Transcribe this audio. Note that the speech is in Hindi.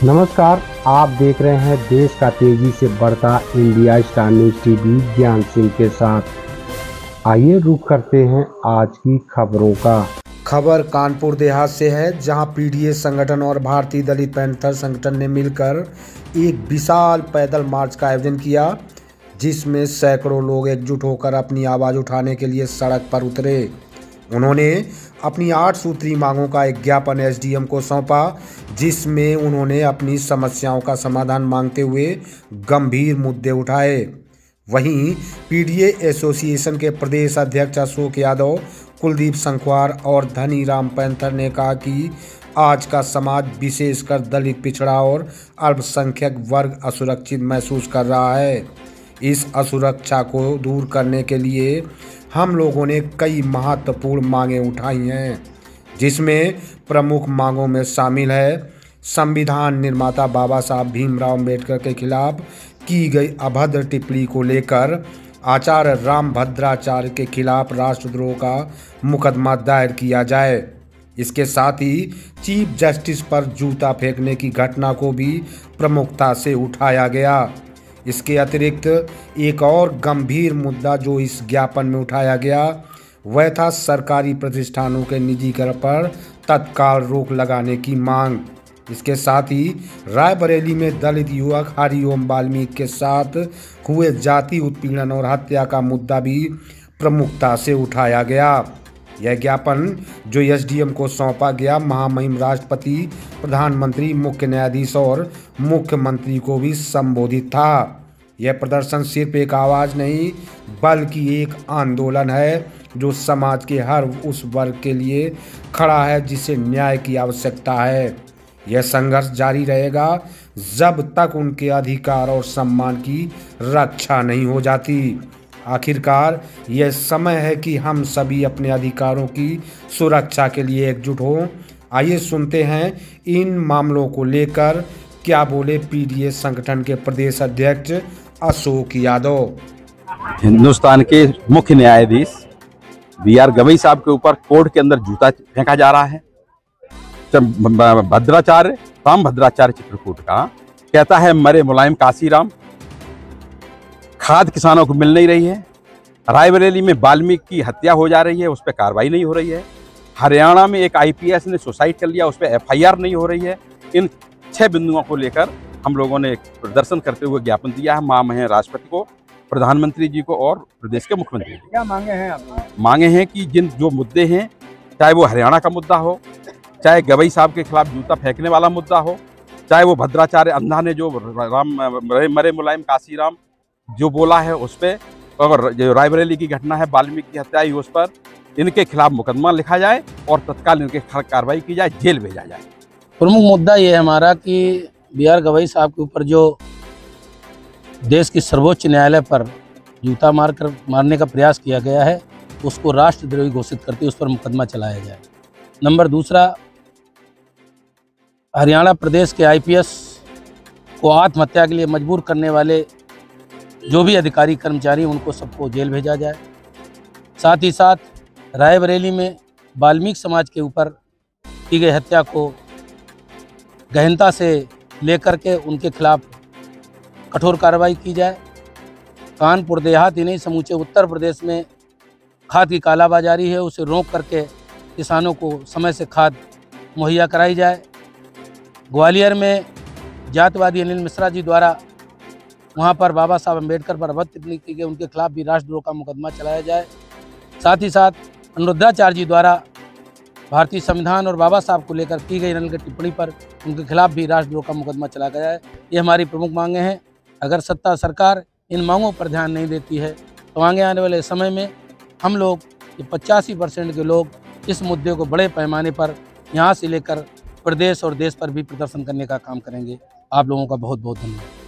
नमस्कार, आप देख रहे हैं देश का तेजी से बढ़ता इंडिया स्टार न्यूज टीवी ज्ञान सिंह के साथ। आइए रुख करते हैं आज की खबरों का। खबर कानपुर देहात से है, जहां पीडीए संगठन और भारतीय दलित पैंथर संगठन ने मिलकर एक विशाल पैदल मार्च का आयोजन किया, जिसमें सैकड़ों लोग एकजुट होकर अपनी आवाज़ उठाने के लिए सड़क पर उतरे। उन्होंने अपनी 8 सूत्री मांगों का एक ज्ञापन एसडीएम को सौंपा, जिसमें उन्होंने अपनी समस्याओं का समाधान मांगते हुए गंभीर मुद्दे उठाए। वहीं पीडीए एसोसिएशन के प्रदेश अध्यक्ष अशोक यादव, कुलदीप संखवार और धनीराम पैंथर ने कहा कि आज का समाज विशेषकर दलित, पिछड़ा और अल्पसंख्यक वर्ग असुरक्षित महसूस कर रहा है। इस असुरक्षा को दूर करने के लिए हम लोगों ने कई महत्वपूर्ण मांगें उठाई हैं, जिसमें प्रमुख मांगों में शामिल है संविधान निर्माता बाबा साहब भीमराव अंबेडकर के खिलाफ की गई अभद्र टिप्पणी को लेकर आचार्य रामभद्राचार्य के खिलाफ राष्ट्रद्रोह का मुकदमा दायर किया जाए। इसके साथ ही चीफ जस्टिस पर जूता फेंकने की घटना को भी प्रमुखता से उठाया गया। इसके अतिरिक्त एक और गंभीर मुद्दा जो इस ज्ञापन में उठाया गया, वह था सरकारी प्रतिष्ठानों के निजीकरण पर तत्काल रोक लगाने की मांग। इसके साथ ही रायबरेली में दलित युवक हरिओम वाल्मीकि के साथ हुए जाति उत्पीड़न और हत्या का मुद्दा भी प्रमुखता से उठाया गया। यह ज्ञापन जो एसडीएम को सौंपा गया, महामहिम राष्ट्रपति, प्रधानमंत्री, मुख्य न्यायाधीश और मुख्यमंत्री को भी संबोधित था। यह प्रदर्शन सिर्फ एक आवाज़ नहीं, बल्कि एक आंदोलन है जो समाज के हर उस वर्ग के लिए खड़ा है जिसे न्याय की आवश्यकता है। यह संघर्ष जारी रहेगा जब तक उनके अधिकार और सम्मान की रक्षा नहीं हो जाती। आखिरकार यह समय है कि हम सभी अपने अधिकारों की सुरक्षा के लिए एकजुट हों। आइए सुनते हैं इन मामलों को लेकर क्या बोले पीडीए संगठन के प्रदेश अध्यक्ष अशोक यादव। हिंदुस्तान के मुख्य न्यायाधीश बीआर गवई साहब के ऊपर कोर्ट के अंदर जूता फेंका जा रहा है। भद्राचार्य रामभद्राचार्य चित्रकूट का कहता है मरे मुलायम काशीराम। खाद किसानों को मिल नहीं रही है। रायबरेली में वाल्मीकि की हत्या हो जा रही है, उस पर कार्रवाई नहीं हो रही है। हरियाणा में एक आईपीएस ने सुसाइड कर लिया, उस पर एफआईआर नहीं हो रही है। इन 6 बिंदुओं को लेकर हम लोगों ने प्रदर्शन करते हुए ज्ञापन दिया है महामहिम राष्ट्रपति को, प्रधानमंत्री जी को और प्रदेश के मुख्यमंत्री को। क्या मांगे हैं आप? मांगे हैं कि जो मुद्दे हैं, चाहे वो हरियाणा का मुद्दा हो, चाहे गवई साहब के खिलाफ जूता फेंकने वाला मुद्दा हो, चाहे वो भद्राचार्य अंधा ने जो मरे मुलायम काशीराम जो बोला है उस पर, और जो रायबरेली की घटना है वाल्मीकि की हत्या हुई उस पर, इनके खिलाफ मुकदमा लिखा जाए और तत्काल इनके खिलाफ कार्रवाई की जाए, जेल भेजा जाए। प्रमुख मुद्दा ये है हमारा कि बीआर गवई साहब के ऊपर जो देश की सर्वोच्च न्यायालय पर जूता मारने का प्रयास किया गया है, उसको राष्ट्रद्रोही घोषित करके उस पर मुकदमा चलाया जाए। नंबर दूसरा, हरियाणा प्रदेश के आईपीएस को आत्महत्या के लिए मजबूर करने वाले जो भी अधिकारी कर्मचारी, उनको सबको जेल भेजा जाए। साथ ही साथ रायबरेली में वाल्मीकि समाज के ऊपर की गई हत्या को गहनता से लेकर के उनके खिलाफ कठोर कार्रवाई की जाए। कानपुर देहात ही नहीं, समूचे उत्तर प्रदेश में खाद की कालाबाजारी है, उसे रोक करके किसानों को समय से खाद मुहैया कराई जाए। ग्वालियर में जातिवादी अनिल मिश्रा जी द्वारा वहाँ पर बाबा साहब अम्बेडकर पर अभद्र टिप्पणी की गई, उनके खिलाफ भी राष्ट्रद्रोह का मुकदमा चलाया जाए। साथ ही साथ अनुरुद्धाचार्य जी द्वारा भारतीय संविधान और बाबा साहब को लेकर की गई अनल टिप्पणी पर उनके खिलाफ भी राष्ट्रद्रोह का मुकदमा चलाया जाए। ये हमारी प्रमुख मांगें हैं। अगर सत्ता सरकार इन मांगों पर ध्यान नहीं देती है तो आगे आने वाले समय में हम लोग 85% के लोग इस मुद्दे को बड़े पैमाने पर यहाँ से लेकर प्रदेश और देश पर भी प्रदर्शन करने का काम करेंगे। आप लोगों का बहुत बहुत धन्यवाद।